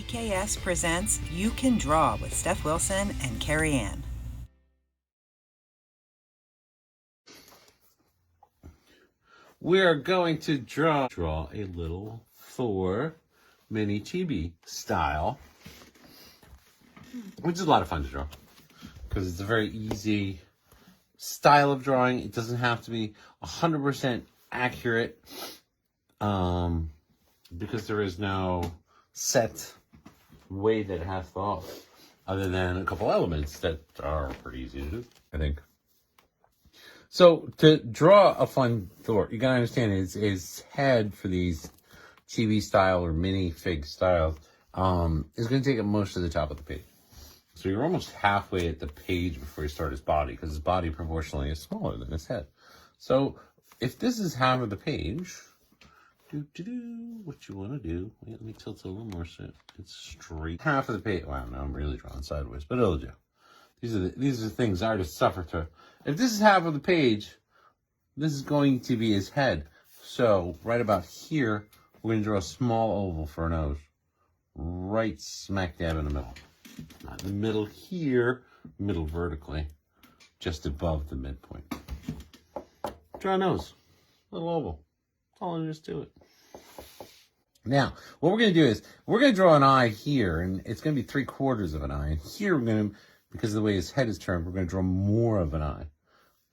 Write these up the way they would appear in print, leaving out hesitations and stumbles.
TKS presents You Can Draw with Stef Wilson and Kerry Ann. We are going to draw a little Thor mini chibi style, which is a lot of fun to draw because it's a very easy style of drawing. It doesn't have to be 100% accurate because there is no set way that it has to follow, other than a couple elements that are pretty easy to do, I think. So to draw a fun Thor, you gotta understand his head for these chibi style or mini fig styles is going to take up most of the top of the page. So you're almost halfway at the page before you start his body, because his body proportionally is smaller than his head. So if this is half of the page, what you want to do, wait, let me tilt it a little more so it's straight. Half of the page, wow, now I'm really drawing sideways, but it'll do. These are the things artists suffer through. If this is half of the page, this is going to be his head. So right about here, we're going to draw a small oval for a nose. Right smack dab in the middle. Not in the middle here, middle vertically, just above the midpoint. Draw a nose, little oval. That's all there is to it. Now, what we're going to do is, we're going to draw an eye here, and it's going to be 3/4 of an eye. And here we're going to, because of the way his head is turned, we're going to draw more of an eye.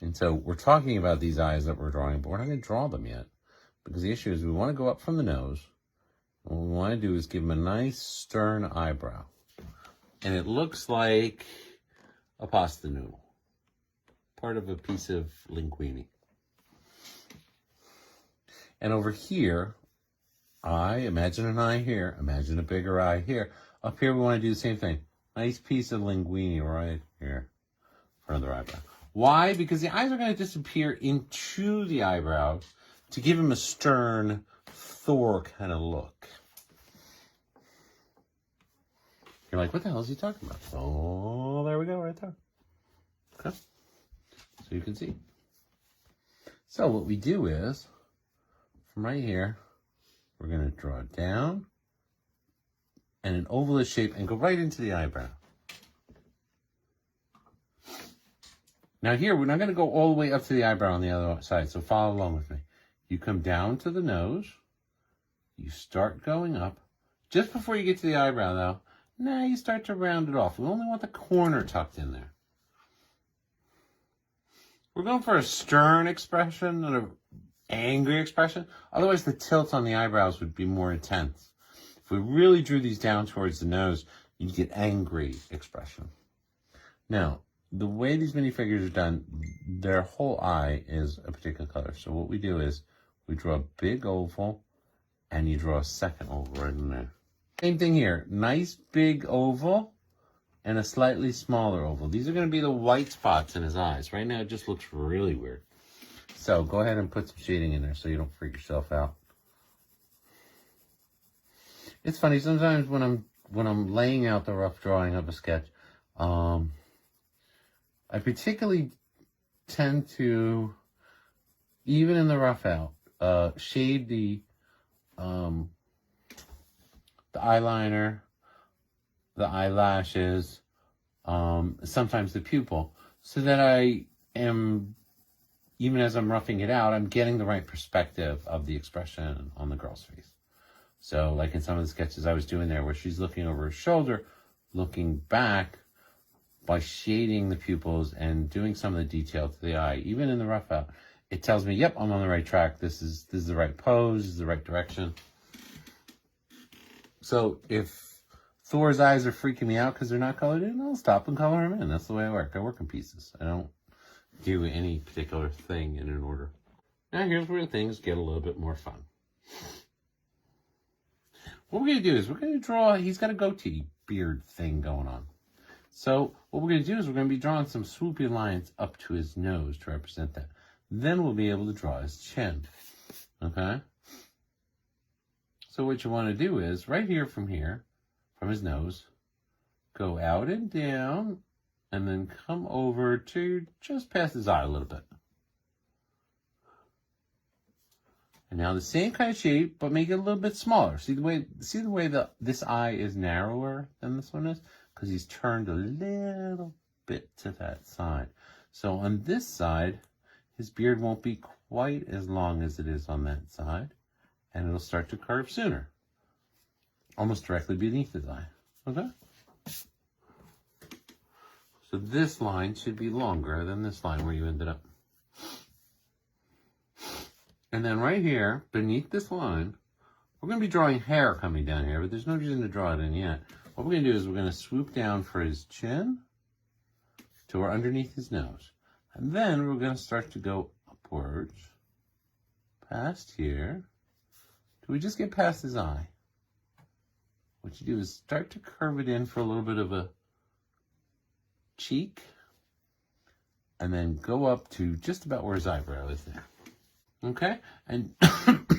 And so we're talking about these eyes that we're drawing, but we're not going to draw them yet. Because the issue is we want to go up from the nose. What we want to do is give him a nice stern eyebrow. And it looks like a pasta noodle. Part of a piece of linguine. And over here, imagine an eye here. Imagine a bigger eye here. Up here we want to do the same thing. Nice piece of linguine right here in front of the eyebrow. Why? Because the eyes are going to disappear into the eyebrow to give him a stern Thor kind of look. You're like, what the hell is he talking about? Oh, there we go, right there. Okay. So you can see. So what we do is, from right here, we're going to draw it down and an ovalist shape and go right into the eyebrow. Now here, we're not going to go all the way up to the eyebrow on the other side, so follow along with me. You come down to the nose, you start going up. Just before you get to the eyebrow, though, now you start to round it off. We only want the corner tucked in there. We're going for a stern expression and an angry expression. Otherwise, the tilt on the eyebrows would be more intense. If we really drew these down towards the nose, you'd get angry expression. Now, the way these minifigures are done, their whole eye is a particular color. So what we do is we draw a big oval and you draw a second oval right in there. Same thing here. Nice big oval and a slightly smaller oval. These are going to be the white spots in his eyes. Right now it just looks really weird. So go ahead and put some shading in there so you don't freak yourself out. It's funny, sometimes when I'm laying out the rough drawing of a sketch, I particularly tend to, even in the rough out, shade the eyeliner, the eyelashes, sometimes the pupil, so that I am, even as I'm roughing it out, I'm getting the right perspective of the expression on the girl's face. So like in some of the sketches I was doing there where she's looking over her shoulder, looking back, by shading the pupils and doing some of the detail to the eye, even in the rough out, it tells me, yep, I'm on the right track. This is the right pose, this is the right direction. So if Thor's eyes are freaking me out because they're not colored in, I'll stop and color them in. That's the way I work. I work in pieces. I don't do any particular thing in an order. Now here's where things get a little bit more fun. What we're going to do is we're going to draw, he's got a goatee beard thing going on. So what we're going to do is we're going to be drawing some swoopy lines up to his nose to represent that. Then we'll be able to draw his chin. Okay? So what you want to do is, right here, from his nose, go out and down, and then come over to just past his eye a little bit. And now the same kind of shape, but make it a little bit smaller. See the way this eye is narrower than this one is? Because he's turned a little bit to that side. So on this side, his beard won't be quite as long as it is on that side. And it'll start to curve sooner. Almost directly beneath his eye. Okay? So this line should be longer than this line where you ended up. And then right here, beneath this line, we're going to be drawing hair coming down here, but there's no reason to draw it in yet. What we're going to do is we're going to swoop down for his chin to where underneath his nose. And then we're going to start to go upwards, past here, till we just get past his eye. What you do is start to curve it in for a little bit of a cheek, and then go up to just about where his eyebrow is there. Okay? And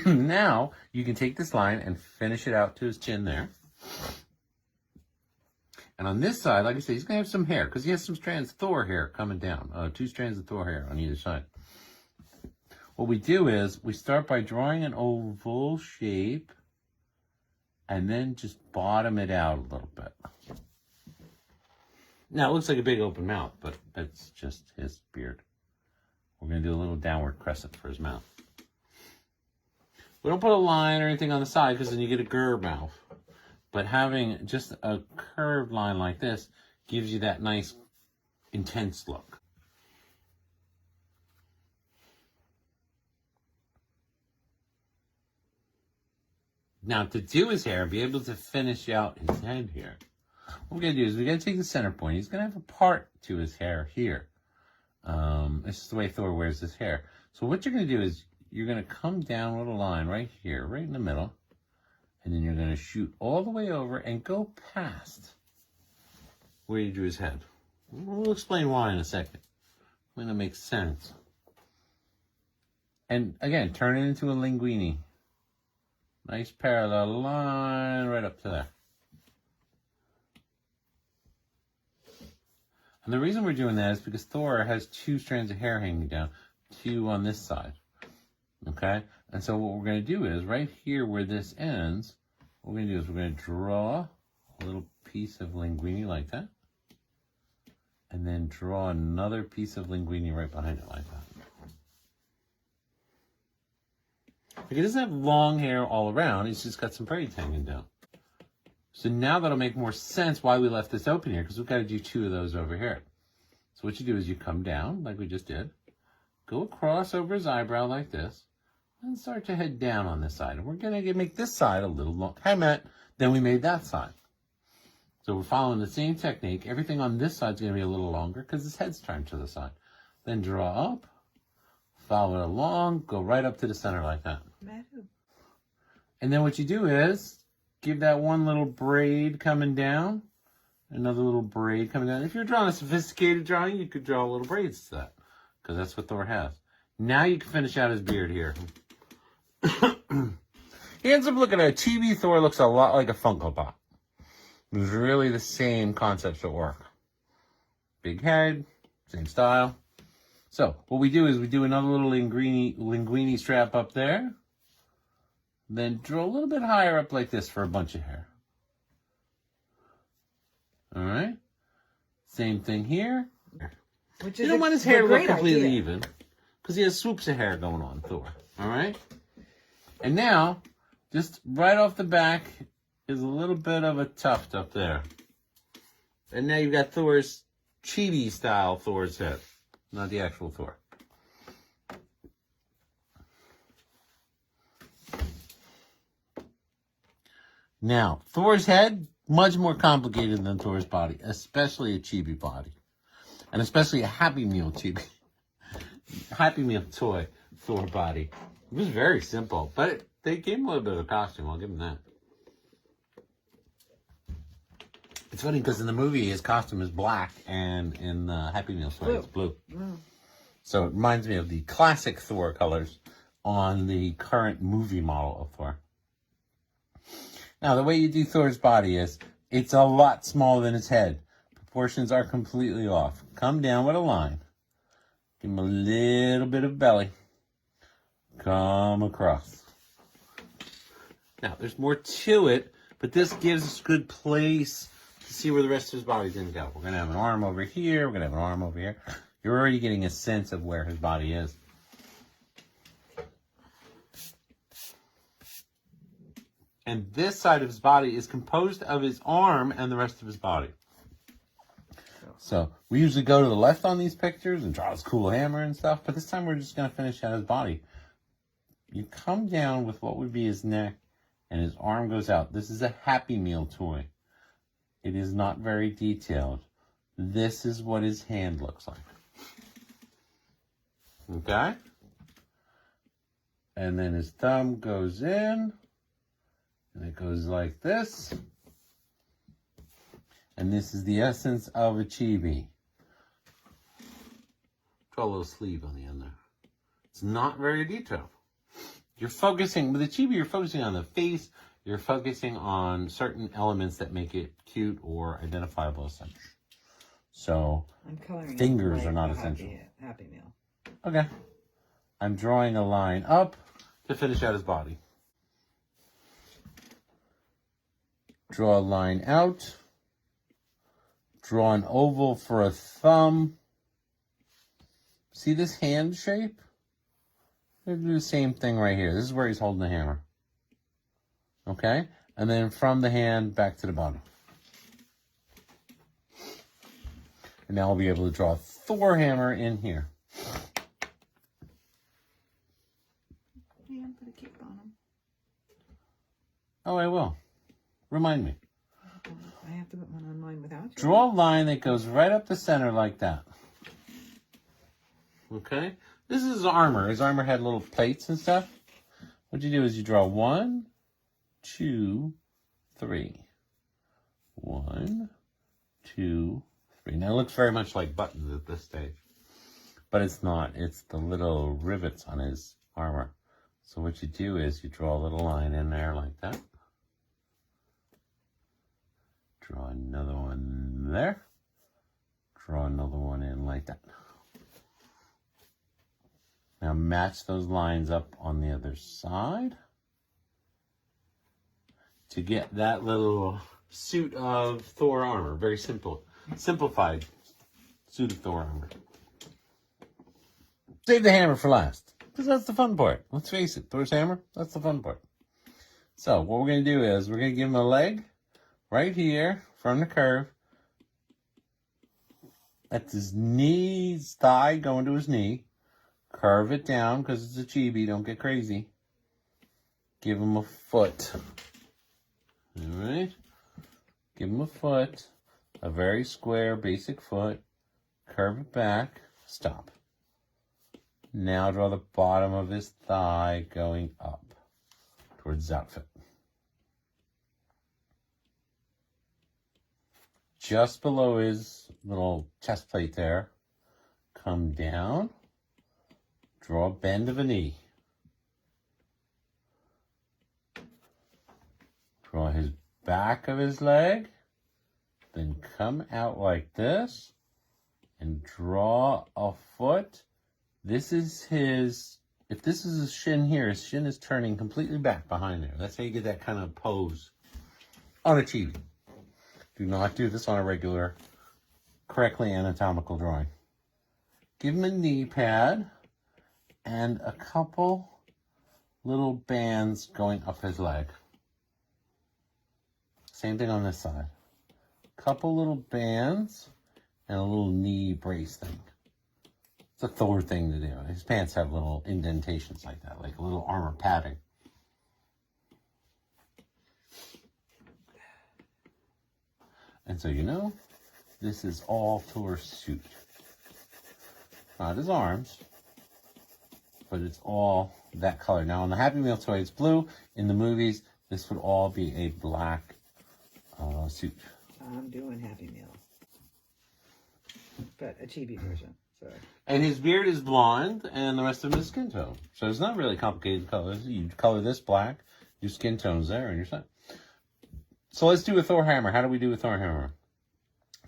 now you can take this line and finish it out to his chin there. And on this side, like I said, he's going to have some hair because he has some strands of Thor hair coming down. 2 strands of Thor hair on either side. What we do is we start by drawing an oval shape and then just bottom it out a little bit. Now, it looks like a big open mouth, but that's just his beard. We're going to do a little downward crescent for his mouth. We don't put a line or anything on the side because then you get a grr mouth. But having just a curved line like this gives you that nice, intense look. Now, to do his hair, be able to finish out his head here, what we're going to do is we're going to take the center point. He's going to have a part to his hair here. It's just the way Thor wears his hair. So what you're going to do is you're going to come down with a line right here, right in the middle. And then you're going to shoot all the way over and go past where you drew his head. We'll explain why in a second. When it makes sense. And again, turn it into a linguine. Nice parallel line right up to there. And the reason we're doing that is because Thor has 2 strands of hair hanging down, 2 on this side. Okay? And so what we're going to do is, right here where this ends, what we're going to do is we're going to draw a little piece of linguine like that. And then draw another piece of linguine right behind it like that. Like, he doesn't have long hair all around, he's just got some braids hanging down. So now that'll make more sense why we left this open here, because we've got to do 2 of those over here. So what you do is you come down, like we just did, go across over his eyebrow like this, and start to head down on this side. And we're going to make this side a little long. Hi, Matt. Then we made that side. So we're following the same technique. Everything on this side is going to be a little longer because his head's turned to the side. Then draw up, follow it along, go right up to the center like that. And then what you do is give that one little braid coming down, another little braid coming down. If you're drawing a sophisticated drawing, you could draw little braids to that because that's what Thor has. Now you can finish out his beard here. He ends up looking at a CHIBI Thor, looks a lot like a Funko Pop. It's really the same concepts at work. Big head, same style. So what we do is we do another little linguine strap up there. Then draw a little bit higher up like this for a bunch of hair. All right. Same thing here. Which you don't want his hair to look completely even because he has swoops of hair going on, Thor. All right. And now, just right off the back is a little bit of a tuft up there. And now you've got Thor's CHIBI style Thor's head, not the actual Thor. Now, Thor's head, much more complicated than Thor's body, especially a CHIBI body. And especially a Happy Meal CHIBI. Happy Meal toy Thor body. It was very simple, but they gave him a little bit of a costume. I'll give him that. It's funny because in the movie, his costume is black, and in the Happy Meal toy, it's blue. So it reminds me of the classic Thor colors on the current movie model of Thor. Now, the way you do Thor's body is, it's a lot smaller than his head. Proportions are completely off. Come down with a line. Give him a little bit of belly. Come across. Now, there's more to it, but this gives us a good place to see where the rest of his body's going to go. We're going to have an arm over here. We're going to have an arm over here. You're already getting a sense of where his body is. And this side of his body is composed of his arm and the rest of his body. So we usually go to the left on these pictures and draw his cool hammer and stuff, but this time we're just going to finish out his body. You come down with what would be his neck, and his arm goes out. This is a Happy Meal toy. It is not very detailed. This is what his hand looks like. Okay? And then his thumb goes in, and it goes like this. And this is the essence of a chibi. Draw a little sleeve on the end there. It's not very detailed. You're focusing, with the chibi, you're focusing on the face. You're focusing on certain elements that make it cute or identifiable essential. So, fingers are not essential. Happy Meal. Okay. I'm drawing a line up to finish out his body. Draw a line out. Draw an oval for a thumb. See this hand shape? We're going to do the same thing right here. This is where he's holding the hammer. Okay? And then from the hand back to the bottom. And now I'll be able to draw a Thor hammer in here. Yeah, put a cape on him. Oh, I will. Remind me. I have to put one on mine without you. Draw a line that goes right up the center like that. Okay? This is his armor. His armor had little plates and stuff. What you do is you draw 1, 2, 3. 1, 2, 3. Now it looks very much like buttons at this stage. But it's not. It's the little rivets on his armor. So what you do is you draw a little line in there like that. Draw another one there. Draw another one in like that. Now match those lines up on the other side to get that little suit of Thor armor. Very simple. Simplified suit of Thor armor. Save the hammer for last, because that's the fun part. Let's face it, Thor's hammer, that's the fun part. So what we're going to do is we're going to give him a leg right here from the curve. That's his knee, his thigh going to his knee. Curve it down because it's a chibi. Don't get crazy. Give him a foot. All right. Give him a foot. A very square, basic foot. Curve it back. Stop. Now draw the bottom of his thigh going up towards his outfit. Just below his little chest plate there. Come down. Draw a bend of a knee. Draw his back of his leg. Then come out like this. And draw a foot. This is his, if this is his shin here, his shin is turning completely back behind there. That's how you get that kind of pose on a chibi. Do not do this on a regular, correctly anatomical drawing. Give him a knee pad and a couple little bands going up his leg. Same thing on this side. Couple little bands and a little knee brace thing. It's a Thor thing to do. His pants have little indentations like that, like a little armor padding. And so, you know, this is all Thor's suit. Not his arms, but it's all that color. Now, on the Happy Meal toy, it's blue. In the movies, this would all be a black suit. I'm doing Happy Meal. But a chibi version. So. And his beard is blonde, and the rest of him is skin tone. So it's not really complicated colors. You color this black, your skin tone's there, and you're set. So let's do a Thor hammer. How do we do a Thor hammer?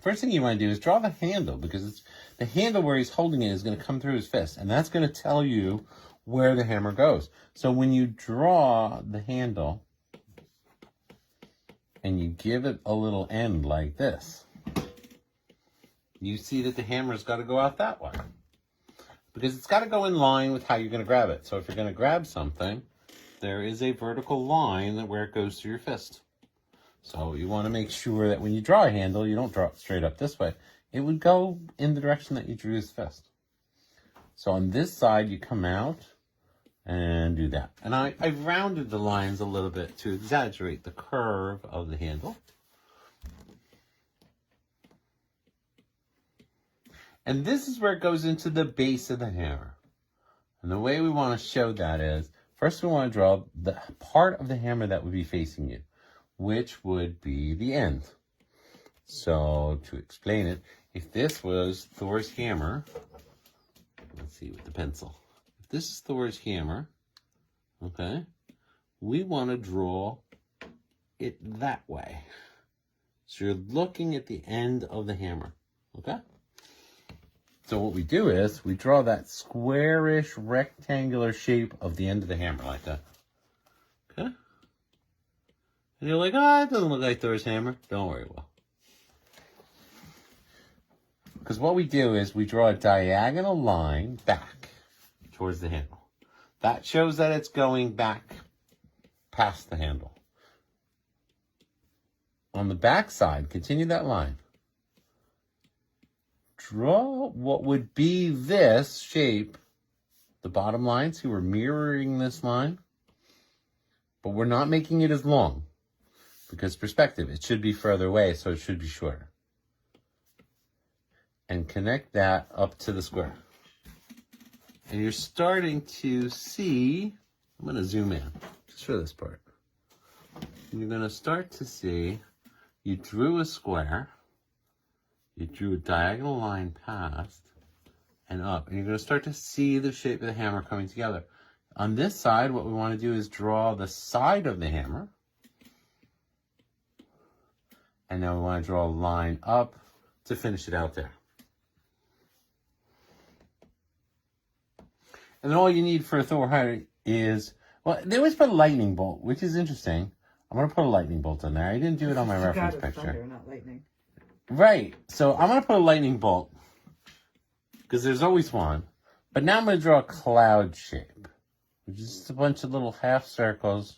First thing you want to do is draw the handle, because it's the handle where he's holding it is going to come through his fist, and that's going to tell you where the hammer goes. So when you draw the handle, and you give it a little end like this, you see that the hammer's got to go out that way. Because it's got to go in line with how you're going to grab it. So if you're going to grab something, there is a vertical line where it goes through your fist. So you want to make sure that when you draw a handle, you don't draw it straight up this way. It would go in the direction that you drew his fist. So on this side, you come out and do that. And I've rounded the lines a little bit to exaggerate the curve of the handle. And this is where it goes into the base of the hammer. And the way we want to show that is, first we want to draw the part of the hammer that would be facing you, which would be the end. So to explain it, if this was Thor's hammer, let's see with the pencil. If this is Thor's hammer, okay, we want to draw it that way. So you're looking at the end of the hammer, okay? So what we do is we draw that squarish rectangular shape of the end of the hammer like that. Okay? And you're like, oh, it doesn't look like Thor's hammer. Don't worry, well. Because what we do is we draw a diagonal line back towards the handle. That shows that it's going back past the handle. On the back side, continue that line. Draw what would be this shape, the bottom line. See, we're mirroring this line, but we're not making it as long because perspective, it should be further away, so it should be shorter. And connect that up to the square. And you're starting to see, I'm going to zoom in just for this part. And you're going to start to see, you drew a square. You drew a diagonal line past and up. And you're going to start to see the shape of the hammer coming together. On this side, what we want to do is draw the side of the hammer. And now we want to draw a line up to finish it out there. And then all you need for a Thor hammer is, well, they always put a lightning bolt, which is interesting. I'm going to put a lightning bolt in there. I didn't do it on my reference picture. Thunder, not lightning. Right, so I'm going to put a lightning bolt, because there's always one. But now I'm going to draw a cloud shape, which is just a bunch of little half circles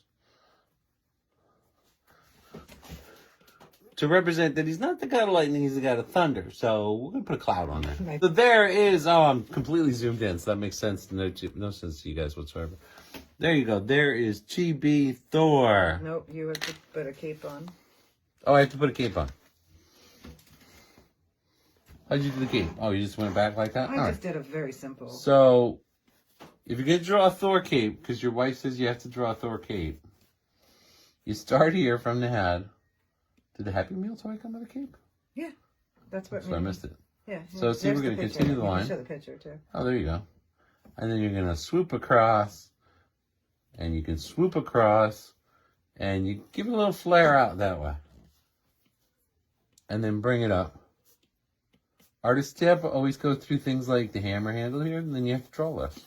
to represent that he's not the god of lightning, he's the god of thunder. So we're going to put a cloud on there. Right. So there is, oh, I'm completely zoomed in, so that makes sense. No sense to you guys whatsoever. There you go. There is CHIBI Thor. Nope, you have to put a cape on. Oh, I have to put a cape on. How'd you do the cape? Oh, you just went back like that? I just did a very simple. So, if you're going to draw a Thor cape, because your wife says you have to draw a Thor cape, you start here from the head. Did the Happy Meal toy come with a cape? Yeah, that's what. So I missed it. Yeah. So see, we're going to continue the line. Show the picture too. Oh, there you go. And then you're going to swoop across, and you can swoop across, and you give it a little flare out that way. And then bring it up. Artist tip, always go through things like the hammer handle here, and then you have to draw less.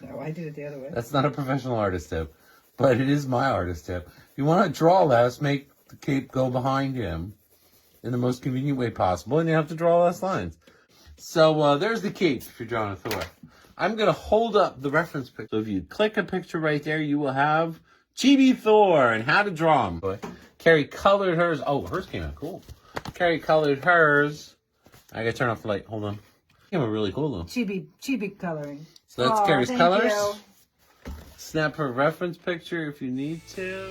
No, I did it the other way. That's not a professional artist tip, but it is my artist tip. If you want to draw less, make the cape go behind him in the most convenient way possible, and you have to draw less lines. So there's the cape if you're drawing a Thor. I'm going to hold up the reference picture. So if you click a picture right there, you will have CHIBI Thor and how to draw him. Kerry colored hers. Oh, hers came out cool. Kerry colored hers. I gotta turn off the light. Hold on. Came out really cool though. CHIBI coloring. So that's Kerry's colors. You. Snap her reference picture if you need to.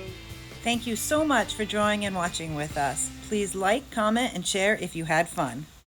Thank you so much for drawing and watching with us. Please like, comment, and share if you had fun.